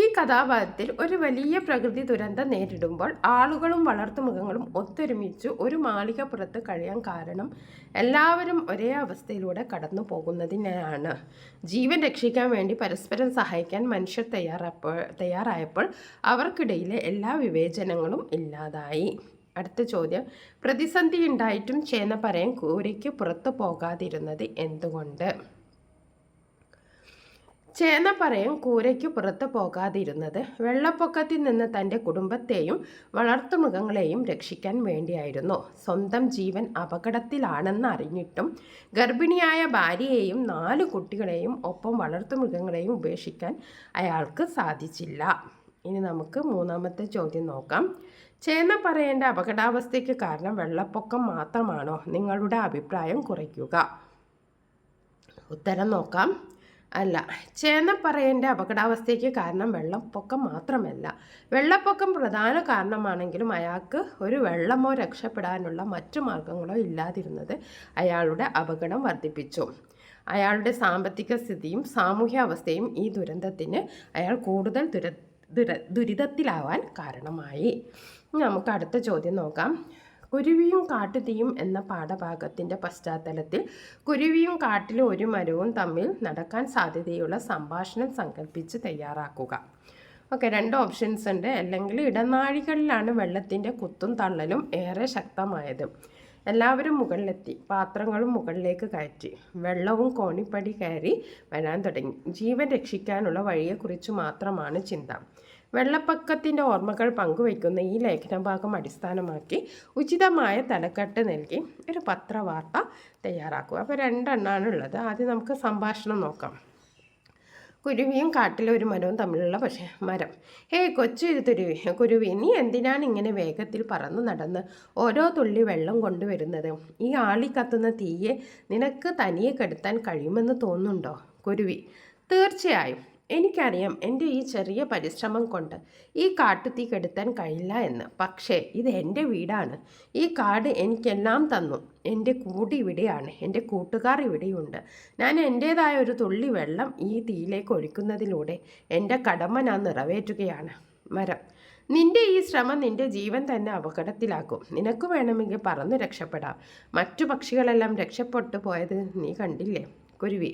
ഈ കഥാപാത്രത്തിൽ ഒരു വലിയ പ്രകൃതി ദുരന്തം നേരിടുമ്പോൾ ആളുകളും വളർത്തുമൃഗങ്ങളും ഒത്തൊരുമിച്ച് ഒരു മാളികപ്പുറത്ത് കഴിയാൻ കാരണം എല്ലാവരും ഒരേ അവസ്ഥയിലൂടെ കടന്നു പോകുന്നതിനാണ്. ജീവൻ രക്ഷിക്കാൻ വേണ്ടി പരസ്പരം സഹായിക്കാൻ മനുഷ്യർ തയ്യാറായപ്പോൾ അവർക്കിടയിലെ എല്ലാ വിവേചനങ്ങളും ഇല്ലാതായി. അടുത്ത ചോദ്യം, പ്രതിസന്ധി ഉണ്ടായിട്ടും ചേന പറയാൻ കൂരയ്ക്ക് പുറത്തു പോകാതിരുന്നത് എന്തുകൊണ്ട്? ചേന പറയാൻ കൂരയ്ക്ക് പുറത്തു പോകാതിരുന്നത് വെള്ളപ്പൊക്കത്തിൽ നിന്ന് തൻ്റെ കുടുംബത്തെയും വളർത്തുമൃഗങ്ങളെയും രക്ഷിക്കാൻ വേണ്ടിയായിരുന്നു. സ്വന്തം ജീവൻ അപകടത്തിലാണെന്ന് അറിഞ്ഞിട്ടും ഗർഭിണിയായ ഭാര്യയെയും 4 കുട്ടികളെയും ഒപ്പം വളർത്തുമൃഗങ്ങളെയും ഉപേക്ഷിക്കാൻ അയാൾക്ക് സാധിച്ചില്ല. ഇനി നമുക്ക് 3ാമത്തെ ചോദ്യം നോക്കാം. ചേന പറയേണ്ട അപകടാവസ്ഥയ്ക്ക് കാരണം വെള്ളപ്പൊക്കം മാത്രമാണോ? നിങ്ങളുടെ അഭിപ്രായം കുറിക്കുക. ഉത്തരം നോക്കാം. അല്ല, ചേന പറയേണ്ട അപകടാവസ്ഥയ്ക്ക് കാരണം വെള്ളപ്പൊക്കം മാത്രമല്ല. വെള്ളപ്പൊക്കം പ്രധാന കാരണമാണെങ്കിലും അയാൾക്ക് ഒരു വെള്ളമോ രക്ഷപ്പെടാനുള്ള മറ്റു മാർഗങ്ങളോ ഇല്ലാതിരുന്നത് അയാളുടെ അപകടം വർദ്ധിപ്പിച്ചു. അയാളുടെ സാമ്പത്തിക സ്ഥിതിയും സാമൂഹ്യ അവസ്ഥയും ഈ ദുരന്തത്തിന് അയാൾ കൂടുതൽ ദുരിതത്തിലാവാൻ കാരണമായി. നമുക്ക് അടുത്ത ചോദ്യം നോക്കാം. കുരുവിയും കാട്ടുതീയും എന്ന പാഠഭാഗത്തിൻ്റെ പശ്ചാത്തലത്തിൽ കുരുവിയും കാട്ടിലെ ഒരു മരവും തമ്മിൽ നടക്കാൻ സാധ്യതയുള്ള സംഭാഷണം സങ്കല്പിച്ച് തയ്യാറാക്കുക. ഓക്കെ, 2 ഓപ്ഷൻസ് ഉണ്ട്. അല്ലെങ്കിൽ ഇടനാഴികളിലാണ് വെള്ളത്തിൻ്റെ കുത്തും തള്ളലും ഏറെ ശക്തമായത്. എല്ലാവരും മുകളിലെത്തി. പാത്രങ്ങളും മുകളിലേക്ക് കയറ്റി. വെള്ളവും കോണിപ്പടി കയറി വരാൻ തുടങ്ങി. ജീവൻ രക്ഷിക്കാനുള്ള വഴിയെക്കുറിച്ച് മാത്രമാണ് ചിന്ത. വെള്ളപ്പൊക്കത്തിൻ്റെ ഓർമ്മകൾ പങ്കുവയ്ക്കുന്ന ഈ ലേഖനഭാഗം അടിസ്ഥാനമാക്കി ഉചിതമായ തലക്കെട്ട് നൽകി ഒരു പത്രവാർത്ത തയ്യാറാക്കുക. അപ്പോൾ 2 എണ്ണമാണ് ഉള്ളത്. ആദ്യം നമുക്ക് സംഭാഷണം നോക്കാം. കുരുവിയും കാട്ടിലെ ഒരു മരവും തമ്മിലുള്ള മരം. കുരുവി, നീ എന്തിനാണ് ഇങ്ങനെ വേഗത്തിൽ പറന്നു നടന്ന് ഓരോ തുള്ളി വെള്ളം കൊണ്ടുവരുന്നത്? ഈ ആളി കത്തുന്ന തീയെ നിനക്ക് തനിയെ കെടുത്താൻ കഴിയുമെന്ന് തോന്നുന്നുണ്ടോ? കുരുവി, തീർച്ചയായും. എനിക്കറിയാം എൻ്റെ ഈ ചെറിയ പരിശ്രമം കൊണ്ട് ഈ കാട്ടുതീ കെടുത്താൻ കഴിയില്ല എന്ന്. പക്ഷേ ഇത് എൻ്റെ വീടാണ്. ഈ കാട് എനിക്കെല്ലാം തന്നു. എൻ്റെ കൂട് ഇവിടെയാണ്. എൻ്റെ കൂട്ടുകാർ ഇവിടെയുണ്ട്. ഞാൻ എൻ്റേതായ ഒരു തുള്ളി വെള്ളം ഈ തീയിലേക്ക് ഒഴിക്കുന്നതിലൂടെ എൻ്റെ കടമ ഞാൻ നിറവേറ്റുകയാണ്. മരം, നിന്റെ ഈ ശ്രമം നിന്റെ ജീവൻ തന്നെ അപകടത്തിലാക്കും. നിനക്ക് വേണമെങ്കിൽ പറന്ന് രക്ഷപ്പെടാം. മറ്റു പക്ഷികളെല്ലാം രക്ഷപ്പെട്ടു പോയത് നീ കണ്ടില്ലേ? കുരുവി,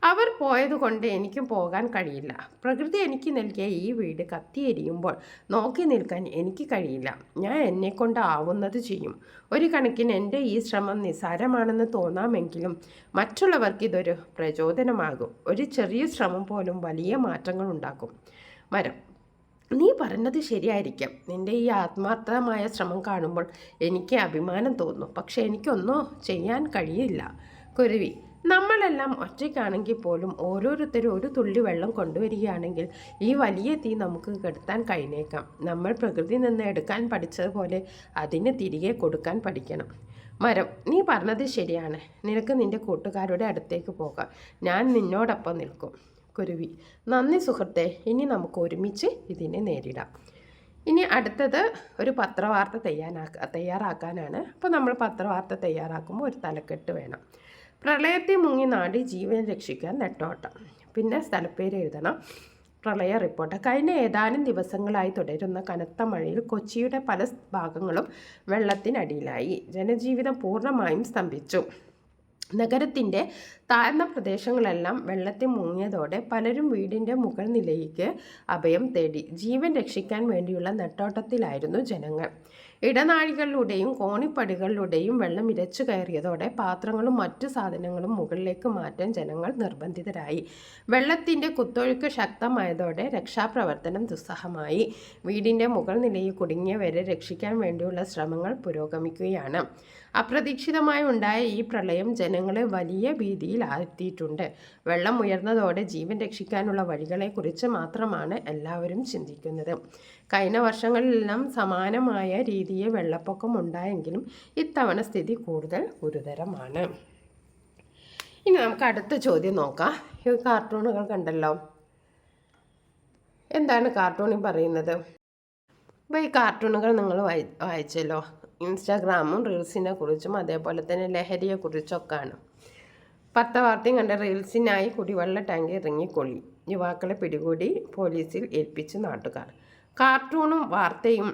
അവർ പോയതുകൊണ്ട് എനിക്കും പോകാൻ കഴിയില്ല. പ്രകൃതി എനിക്ക് നൽകിയ ഈ വീട് കത്തിയെരിയുമ്പോൾ നോക്കി നിൽക്കാൻ എനിക്ക് കഴിയില്ല. ഞാൻ എന്നെക്കൊണ്ട് ആവുന്നത് ചെയ്യും. ഒരു കണക്കിന് എൻ്റെ ഈ ശ്രമം നിസ്സാരമാണെന്ന് തോന്നാമെങ്കിലും മറ്റുള്ളവർക്ക് ഇതൊരു പ്രചോദനമാകും. ഒരു ചെറിയ ശ്രമം പോലും വലിയ മാറ്റങ്ങൾ ഉണ്ടാക്കും. മരം, നീ പറഞ്ഞത് ശരിയായിരിക്കാം. നിൻ്റെ ഈ ആത്മാർത്ഥമായ ശ്രമം കാണുമ്പോൾ എനിക്ക് അഭിമാനം തോന്നുന്നു. പക്ഷെ എനിക്കൊന്നും ചെയ്യാൻ കഴിയില്ല. കുരുവി, നമ്മളെല്ലാം ഒറ്റയ്ക്കാണെങ്കിൽ പോലും ഓരോരുത്തരും ഒരു തുള്ളി വെള്ളം കൊണ്ടുവരികയാണെങ്കിൽ ഈ വലിയ തീ നമുക്ക് കെടുത്താൻ കഴിഞ്ഞേക്കാം. നമ്മൾ പ്രകൃതി നിന്ന് എടുക്കാൻ പഠിച്ചതുപോലെ അതിന് തിരികെ കൊടുക്കാൻ പഠിക്കണം. മരം, നീ പറഞ്ഞത് ശരിയാണ്. നിനക്ക് നിൻ്റെ കൂട്ടുകാരുടെ അടുത്തേക്ക് പോകാം. ഞാൻ നിന്നോടൊപ്പം നിൽക്കും. കുരുവി, നന്ദി സുഹൃത്തെ. ഇനി നമുക്ക് ഒരുമിച്ച് ഇതിനെ നേരിടാം. ഇനി അടുത്തത് ഒരു പത്രവാർത്ത തയ്യാറാക്കാനാണ്. അപ്പോൾ നമ്മൾ പത്രവാർത്ത തയ്യാറാക്കുമ്പോൾ ഒരു തലക്കെട്ട് വേണം. പ്രളയത്തെ മുങ്ങി നാടി ജീവൻ രക്ഷിക്കാൻ നെട്ടോട്ടം. പിന്നെ സ്ഥലപ്പേര് എഴുതണം. പ്രളയ റിപ്പോർട്ട്. കഴിഞ്ഞ ഏതാനും ദിവസങ്ങളായി തുടരുന്ന കനത്ത മഴയിൽ കൊച്ചിയുടെ പല ഭാഗങ്ങളും വെള്ളത്തിനടിയിലായി. ജനജീവിതം പൂർണ്ണമായും സ്തംഭിച്ചു. നഗരത്തിൻ്റെ താഴ്ന്ന പ്രദേശങ്ങളെല്ലാം വെള്ളത്തിൽ മുങ്ങിയതോടെ പലരും വീടിൻ്റെ മുകൾ നിലയ്ക്ക് അഭയം തേടി. ജീവൻ രക്ഷിക്കാൻ വേണ്ടിയുള്ള നെട്ടോട്ടത്തിലായിരുന്നു ജനങ്ങൾ. ഇടനാഴികളിലൂടെയും കോണിപ്പടികളിലൂടെയും വെള്ളം ഇരച്ചു കയറിയതോടെ പാത്രങ്ങളും മറ്റു സാധനങ്ങളും മുകളിലേക്ക് മാറ്റാൻ ജനങ്ങൾ നിർബന്ധിതരായി. വെള്ളത്തിൻ്റെ കുത്തൊഴുക്ക് ശക്തമായതോടെ രക്ഷാപ്രവർത്തനം ദുസ്സഹമായി. വീടിൻ്റെ മുകൾ നിലയിൽ കുടുങ്ങിയവരെ രക്ഷിക്കാൻ വേണ്ടിയുള്ള ശ്രമങ്ങൾ പുരോഗമിക്കുകയാണ്. അപ്രതീക്ഷിതമായി ഉണ്ടായ ഈ പ്രളയം ജനങ്ങളെ വലിയ ഭീതിയിൽ ആഴ്ത്തിയിട്ടുണ്ട്. വെള്ളം ഉയർന്നതോടെ ജീവൻ രക്ഷിക്കാനുള്ള വഴികളെക്കുറിച്ച് മാത്രമാണ് എല്ലാവരും ചിന്തിക്കുന്നത്. കഴിഞ്ഞ വർഷങ്ങളിലെല്ലാം സമാനമായ രീതിയിൽ വെള്ളപ്പൊക്കം ഉണ്ടായെങ്കിലും ഇത്തവണ സ്ഥിതി കൂടുതൽ ഗുരുതരമാണ്. ഇനി നമുക്ക് അടുത്ത ചോദ്യം നോക്കാം. ഈ കാർട്ടൂണുകൾ കണ്ടല്ലോ, എന്താണ് കാർട്ടൂണിൽ പറയുന്നത്? അപ്പോൾ ഈ കാർട്ടൂണുകൾ നിങ്ങൾ വായിച്ചല്ലോ. ഇൻസ്റ്റാഗ്രാമും റീൽസിനെ കുറിച്ചും അതേപോലെ തന്നെ ലഹരിയെക്കുറിച്ചൊക്കെയാണ്. പത്രവാർത്തയും കണ്ട റീൽസിനായി കുടിവെള്ള ടാങ്ക് ഇറങ്ങിക്കൊള്ളി. യുവാക്കളെ പിടികൂടി പോലീസിൽ ഏൽപ്പിച്ച് നാട്ടുകാർ. കാർട്ടൂണും വാർത്തയും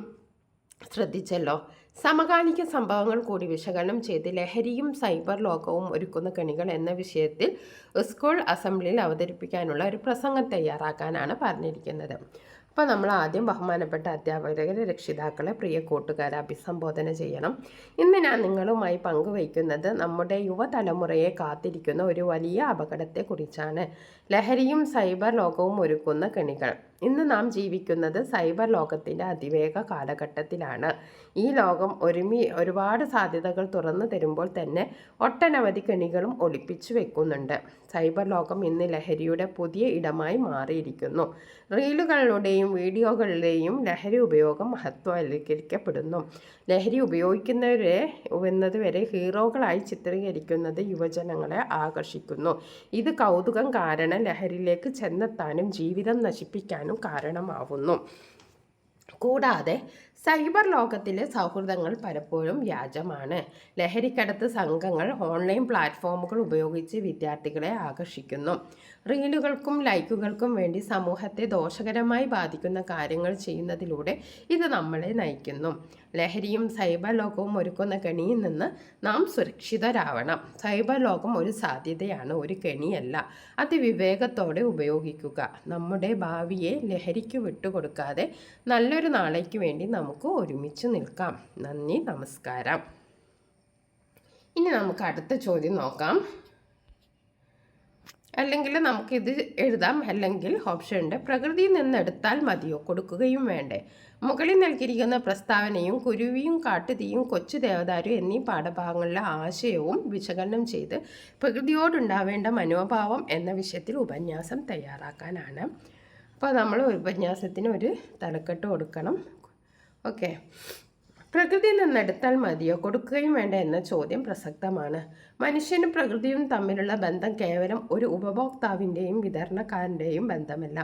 ശ്രദ്ധിച്ചല്ലോ. സമകാലിക സംഭവങ്ങൾ കൂടി വിശകലനം ചെയ്ത് ലഹരിയും സൈബർ ലോകവും ഒരുക്കുന്ന കെണികൾ എന്ന വിഷയത്തിൽ സ്കൂൾ അസംബ്ലിയിൽ അവതരിപ്പിക്കാനുള്ള ഒരു പ്രസംഗം തയ്യാറാക്കാനാണ് പറഞ്ഞിരിക്കുന്നത്. അപ്പോൾ നമ്മൾ ആദ്യം ബഹുമാനപ്പെട്ട അധ്യാപകരെ, രക്ഷിതാക്കളെ, പ്രിയ കൂട്ടുകാരെ അഭിസംബോധന ചെയ്യണം. ഇന്ന് ഞാൻ നിങ്ങളുമായി പങ്കുവയ്ക്കുന്നത് നമ്മുടെ യുവതലമുറയെ കാത്തിരിക്കുന്ന ഒരു വലിയ അപകടത്തെക്കുറിച്ചാണ്. ലഹരിയും സൈബർ ലോകവും ഒരുക്കുന്ന കെണികൾ. ഇന്ന് നാം ജീവിക്കുന്നത് സൈബർ ലോകത്തിൻ്റെ അതിവേഗ കാലഘട്ടത്തിലാണ്. ഈ ലോകം ഒരുപാട് സാധ്യതകൾ തുറന്നു തരുമ്പോൾ തന്നെ ഒട്ടനവധി കെണികളും ഒളിപ്പിച്ചു വെക്കുന്നുണ്ട്. സൈബർ ലോകം ഇന്ന് ലഹരിയുടെ പുതിയ ഇടമായി മാറിയിരിക്കുന്നു. റീലുകളിലൂടെയും വീഡിയോകളിലെയും ലഹരി ഉപയോഗം മഹത്വവൽക്കരിക്കപ്പെടുന്നു. ലഹരി ഉപയോഗിക്കുന്നവരെ ഹീറോകളായി ചിത്രീകരിക്കുന്നത് യുവജനങ്ങളെ ആകർഷിക്കുന്നു. ഇത് കൗതുകം കാരണം ലഹരിയിലേക്ക് ചെന്നെത്താനും ജീവിതം നശിപ്പിക്കാനും കാരണമാവുന്നു. കൂടാതെ സൈബർ ലോകത്തിലെ സൗഹൃദങ്ങൾ പലപ്പോഴും വ്യാജമാണ്. ലഹരിക്കടത്ത് സംഘങ്ങൾ ഓൺലൈൻ പ്ലാറ്റ്ഫോമുകൾ ഉപയോഗിച്ച് വിദ്യാർത്ഥികളെ ആകർഷിക്കുന്നു. റീലുകൾക്കും ലൈക്കുകൾക്കും വേണ്ടി സമൂഹത്തെ ദോഷകരമായി ബാധിക്കുന്ന കാര്യങ്ങൾ ചെയ്യുന്നതിലൂടെ ഇത് നമ്മളെ നയിക്കുന്നു. ലഹരിയും സൈബർ ലോകവും ഒരുക്കുന്ന കെണിയിൽ നിന്ന് നാം സുരക്ഷിതരാവണം. സൈബർ ലോകം ഒരു സാധ്യതയാണ്, ഒരു കെണിയല്ല. അത് വിവേകത്തോടെ ഉപയോഗിക്കുക. നമ്മുടെ ഭാവിയെ ലഹരിക്ക് വിട്ടുകൊടുക്കാതെ നല്ലൊരു നാളേക്ക് വേണ്ടി നമുക്ക് ഒരുമിച്ച് നിൽക്കാം. നന്ദി, നമസ്കാരം. ഇനി നമുക്ക് അടുത്ത ചോദ്യം നോക്കാം. അല്ലെങ്കിൽ നമുക്കിത് എഴുതാം, അല്ലെങ്കിൽ ഓപ്ഷൻ ഉണ്ട്. പ്രകൃതിയിൽ നിന്നെടുത്താൽ മതിയോ, കൊടുക്കുകയും വേണ്ടേ? മുകളിൽ നൽകിയിരിക്കുന്ന പ്രസ്താവനയും കുരുവിയും കാട്ടുതീയും കൊച്ചു ദേവദാരു എന്നീ പാഠഭാഗങ്ങളിലെ ആശയവും വിശകലനം ചെയ്ത് പ്രകൃതിയോടുണ്ടാവേണ്ട മനോഭാവം എന്ന വിഷയത്തിൽ ഉപന്യാസം തയ്യാറാക്കാനാണ്. അപ്പോൾ നമ്മൾ ഉപന്യാസത്തിന് ഒരു തലക്കെട്ട് കൊടുക്കണം. ഓക്കെ. പ്രകൃതിയിൽ നിന്നെടുത്താൽ മതിയോ, കൊടുക്കുകയും വേണ്ട എന്ന ചോദ്യം പ്രസക്തമാണ്. മനുഷ്യനും പ്രകൃതിയും തമ്മിലുള്ള ബന്ധം കേവലം ഒരു ഉപഭോക്താവിൻ്റെയും വിതരണക്കാരൻ്റെയും ബന്ധമല്ല.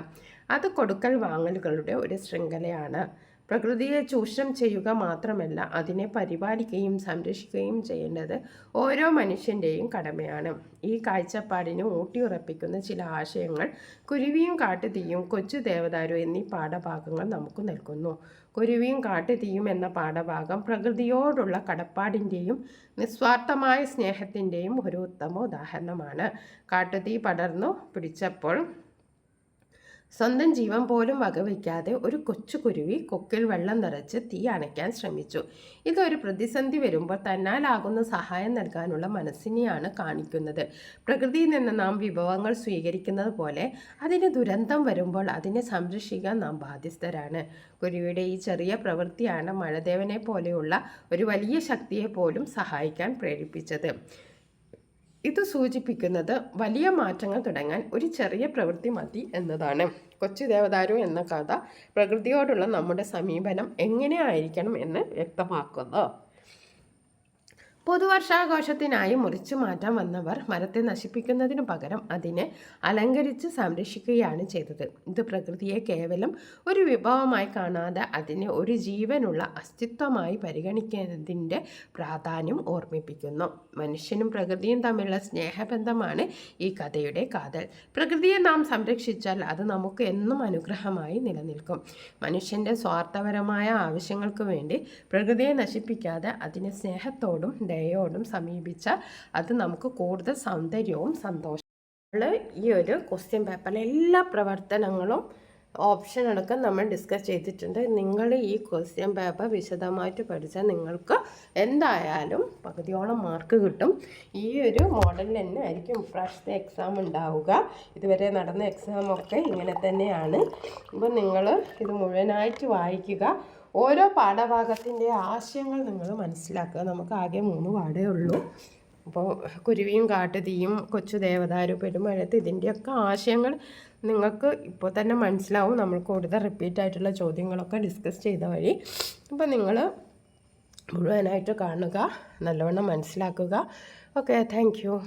അത് കൊടുക്കൽ വാങ്ങലുകളുടെ ഒരു ശൃംഖലയാണ്. പ്രകൃതിയെ ചൂഷണം ചെയ്യുക മാത്രമല്ല, അതിനെ പരിപാലിക്കുകയും സംരക്ഷിക്കുകയും ചെയ്യേണ്ടത് ഓരോ മനുഷ്യൻ്റെയും കടമയാണ്. ഈ കാഴ്ചപ്പാടിനെ ഊട്ടിയുറപ്പിക്കുന്ന ചില ആശയങ്ങൾ കുരുവിയും കാട്ടുതീയും കൊച്ചു ദേവദാരു എന്നീ പാഠഭാഗങ്ങൾ നമുക്ക് നൽകുന്നു. കുരുവിയും കാട്ടുതീയും എന്ന പാഠഭാഗം പ്രകൃതിയോടുള്ള കടപ്പാടിൻ്റെയും നിസ്വാർത്ഥമായ സ്നേഹത്തിൻ്റെയും ഒരു ഉത്തമ ഉദാഹരണമാണ്. കാട്ടുതീ പടർന്നു പിടിച്ചപ്പോൾ സ്വന്തം ജീവൻ പോലും വകവയ്ക്കാതെ ഒരു കൊച്ചുകുരുവി കൊക്കിൽ വെള്ളം നിറച്ച് തീ അണയ്ക്കാൻ ശ്രമിച്ചു. ഇതൊരു പ്രതിസന്ധി വരുമ്പോൾ തന്നാലാകുന്ന സഹായം നൽകാനുള്ള മനസ്സിനെയാണ് കാണിക്കുന്നത്. പ്രകൃതിയിൽ നിന്ന് നാം വിഭവങ്ങൾ സ്വീകരിക്കുന്നത് പോലെ അതിന് ദുരന്തം വരുമ്പോൾ അതിനെ സംരക്ഷിക്കാൻ നാം ബാധ്യസ്ഥരാണ്. കുരുവിയുടെ ഈ ചെറിയ പ്രവൃത്തിയാണ് മഴദേവനെ പോലെയുള്ള ഒരു വലിയ ശക്തിയെ പോലും സഹായിക്കാൻ പ്രേരിപ്പിച്ചത്. ഇത് സൂചിപ്പിക്കുന്നത് വലിയ മാറ്റങ്ങൾ തുടങ്ങാൻ ഒരു ചെറിയ പ്രവൃത്തി മതി എന്നതാണ്. കൊച്ചു ദേവദാരു എന്ന കഥ പ്രകൃതിയോടുള്ള നമ്മുടെ സമീപനം എങ്ങനെയായിരിക്കണം എന്ന് വ്യക്തമാക്കുന്നു. പുതുവർഷാഘോഷത്തിനായി മുറിച്ചു മാറ്റാൻ വന്നവർ മരത്തെ നശിപ്പിക്കുന്നതിനു പകരം അതിനെ അലങ്കരിച്ച് സംരക്ഷിക്കുകയാണ് ചെയ്തത്. ഇത് പ്രകൃതിയെ കേവലം ഒരു വിഭവമായി കാണാതെ അതിനെ ഒരു ജീവനുള്ള അസ്തിത്വമായി പരിഗണിക്കുന്നതിൻ്റെ പ്രാധാന്യം ഓർമ്മിപ്പിക്കുന്നു. മനുഷ്യനും പ്രകൃതിയും തമ്മിലുള്ള സ്നേഹബന്ധമാണ് ഈ കഥയുടെ കാതൽ. പ്രകൃതിയെ നാം സംരക്ഷിച്ചാൽ അത് നമുക്ക് എന്നും അനുഗ്രഹമായി നിലനിൽക്കും. മനുഷ്യൻ്റെ സ്വാർത്ഥപരമായ ആവശ്യങ്ങൾക്ക് വേണ്ടി പ്രകൃതിയെ നശിപ്പിക്കാതെ അതിനെ സ്നേഹത്തോടും ക്രയോണും സമീപിച്ചാൽ അത് നമുക്ക് കൂടുതൽ സൗന്ദര്യവും സന്തോഷവും. ഈ ഒരു ക്വസ്റ്റ്യൻ പേപ്പറിലെ എല്ലാ പ്രവർത്തനങ്ങളും ഓപ്ഷൻ അടക്കം നമ്മൾ ഡിസ്കസ് ചെയ്തിട്ടുണ്ട്. നിങ്ങൾ ഈ ക്വസ്റ്റ്യൻ പേപ്പർ വിശദമായിട്ട് പഠിച്ചാൽ നിങ്ങൾക്ക് എന്തായാലും പകുതിയോളം മാർക്ക് കിട്ടും. ഈ ഒരു മോഡലിൽ തന്നെ ആയിരിക്കും ഇപ്രാവശ്യത്തെ എക്സാം ഉണ്ടാവുക. ഇതുവരെ നടന്ന എക്സാമൊക്കെ ഇങ്ങനെ തന്നെയാണ്. അപ്പോൾ നിങ്ങൾ ഇത് മുഴുവനായിട്ട് വായിക്കുക. ഓരോ പാഠഭാഗത്തിൻ്റെ ആശയങ്ങൾ നിങ്ങൾ മനസ്സിലാക്കുക. നമുക്ക് ആകെ 3 പാഠേ ഉള്ളൂ. അപ്പോൾ കുരുവിയും കാട്ടുതീയും കൊച്ചു ദേവദാരു പെരുമഴത്ത് ഇതിൻ്റെയൊക്കെ ആശയങ്ങൾ നിങ്ങൾക്ക് ഇപ്പോൾ തന്നെ മനസ്സിലാവും. നമ്മൾ കൂടുതൽ റിപ്പീറ്റ് ആയിട്ടുള്ള ചോദ്യങ്ങളൊക്കെ ഡിസ്കസ് ചെയ്ത വഴി. അപ്പോൾ നിങ്ങൾ മുഴുവനായിട്ട് കാണുക, നല്ലവണ്ണം മനസ്സിലാക്കുക. Okay, thank you.